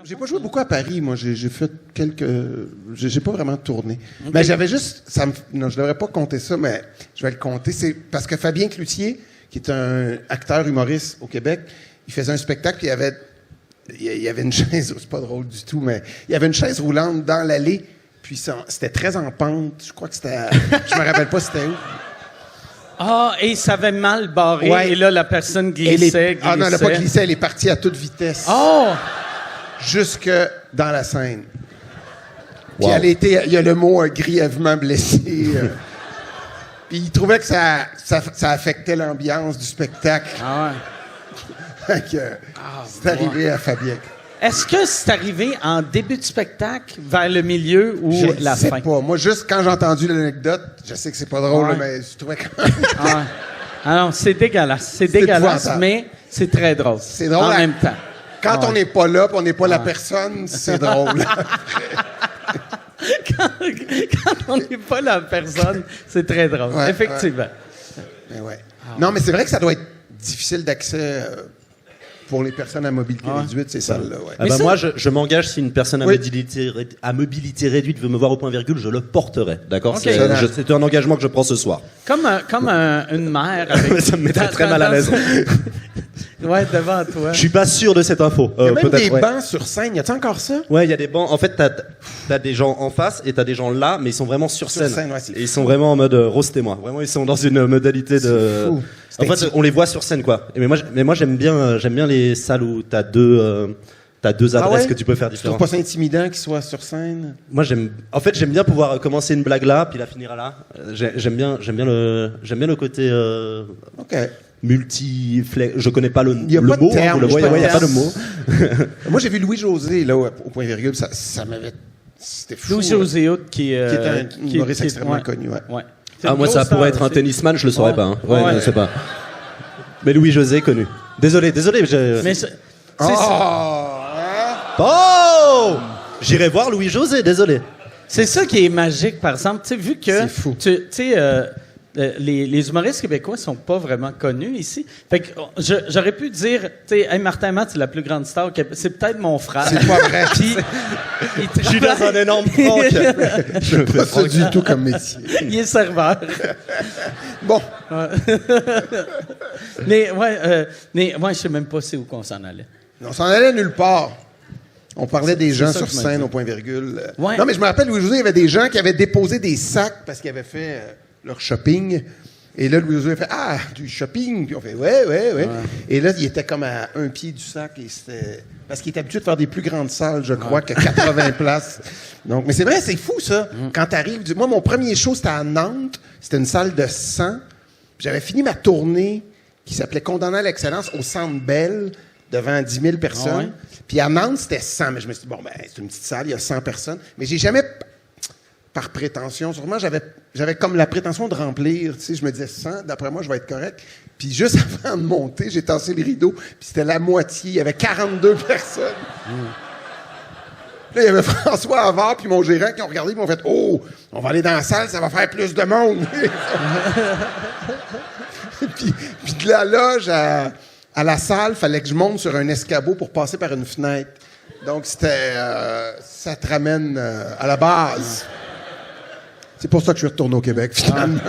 J'ai pas joué beaucoup à Paris, moi. J'ai fait quelques... J'ai pas vraiment tourné. Okay. Mais j'avais juste... Non, je devrais pas compter ça, mais je vais le compter. C'est parce que Fabien Cloutier, qui est un acteur humoriste au Québec, il faisait un spectacle, puis il y avait une chaise... C'est pas drôle du tout, mais il y avait une chaise roulante dans l'allée, puis c'était très en pente. Je crois que c'était... Je me rappelle pas c'était où. Ah, et ça avait mal barré, ouais. Et là, la personne glissait. Ah non, elle n'a pas glissé, elle est partie à toute vitesse. Oh! Jusque dans la scène. Puis il y a le mot grièvement blessé. Puis il trouvait que ça affectait l'ambiance du spectacle. Ah ouais. C'est arrivé à Fabien. Est-ce que c'est arrivé en début de spectacle, vers le milieu ou la fin? Je sais pas. Moi, juste quand j'ai entendu l'anecdote, je sais que c'est pas drôle, ouais. Mais je trouvais quand même... Ah non, c'est dégueulasse. C'est dégueulasse, mais c'est très drôle. C'est drôle. En même temps. Quand on n'est pas là, puis on n'est pas la personne, c'est drôle. quand on n'est pas la personne, c'est très drôle. Ouais, effectivement. Ouais. Non, mais c'est vrai que ça doit être difficile d'accès pour les personnes à mobilité réduite, c'est salles-là. Ouais. Ah bah moi, je m'engage si une personne à mobilité réduite veut me voir au point virgule, je le porterai. D'accord. Okay. C'est un engagement que je prends ce soir. Comme une mère. Avec ça me mettrait très mal à l'aise. Ouais, devant toi. Je suis pas sûr de cette info. Il y a même des bancs sur scène. Y a-t-il encore ça? Ouais, il y a des bancs. En fait, t'as des gens en face et t'as des gens là, mais ils sont vraiment sur scène. Ouais, et ils sont vraiment en mode roastez-moi. Vraiment, ils sont dans une modalité de. Fou. En fait, on les voit sur scène, quoi. Mais moi, j'aime bien les salles où t'as deux adresses que tu peux faire différentes. Tu trouves pas ça intimidant qu'ils soient sur scène? Moi, j'aime bien pouvoir commencer une blague là, puis la finir là. J'aime bien le côté. Ok. Je connais pas le mot, terme, vous le voyez, il n'y a pas de mot. Moi, j'ai vu Louis-José, là, au point virgule, ça m'avait... C'était fou. Louis-José, qui est un humoriste extrêmement connu, ouais. Moi, ça pourrait être un tennisman, je le saurais pas. Hein. Ouais, je sais pas. Mais Louis-José, connu. Désolé. Mais Oh! J'irai voir Louis-José, désolé. C'est ça qui est magique, par exemple. Tu sais, vu que... C'est fou. Les humoristes québécois sont pas vraiment connus ici. Fait que j'aurais pu dire, tu sais, hey, Martin Matt, c'est la plus grande star. C'est peut-être mon frère. C'est pas vrai. Puis, je suis dans un énorme prank. Je fais pas ça du tout comme métier. Il est serveur. Bon. Mais moi, je sais même pas c'est où qu'on s'en allait. On s'en allait nulle part. On parlait des gens sur scène au point virgule. Ouais. Non, mais je me rappelle, Louis-José, il y avait des gens qui avaient déposé des sacs parce qu'ils avaient fait leur shopping. Et là, Louis-José a fait « Ah, du shopping! » Puis on fait « Ouais. » Et là, il était comme à un pied du sac. Et c'était... Parce qu'il est habitué de faire des plus grandes salles, je crois, que 80 places. Donc, mais c'est vrai, c'est fou, ça. Quand t'arrives... Moi, mon premier show, c'était à Nantes. C'était une salle de 100. J'avais fini ma tournée qui s'appelait « Condamné à l'excellence » au Centre Bell, devant 10 000 personnes. Ah ouais? Puis à Nantes, c'était 100. Mais je me suis dit, bon, c'est une petite salle, il y a 100 personnes. Mais j'ai jamais, par prétention, sûrement, j'avais comme la prétention de remplir. Tu sais, je me disais 100, d'après moi, je vais être correct. Puis juste avant de monter, j'ai tassé le rideau, puis c'était la moitié. Il y avait 42 personnes. Là, il y avait François Havard puis mon gérant qui ont regardé et m'ont fait « Oh, on va aller dans la salle, ça va faire plus de monde! » puis de la loge à la salle, il fallait que je monte sur un escabeau pour passer par une fenêtre. Donc, c'était... ça te ramène à la base. C'est pour ça que je suis retourné au Québec, finalement.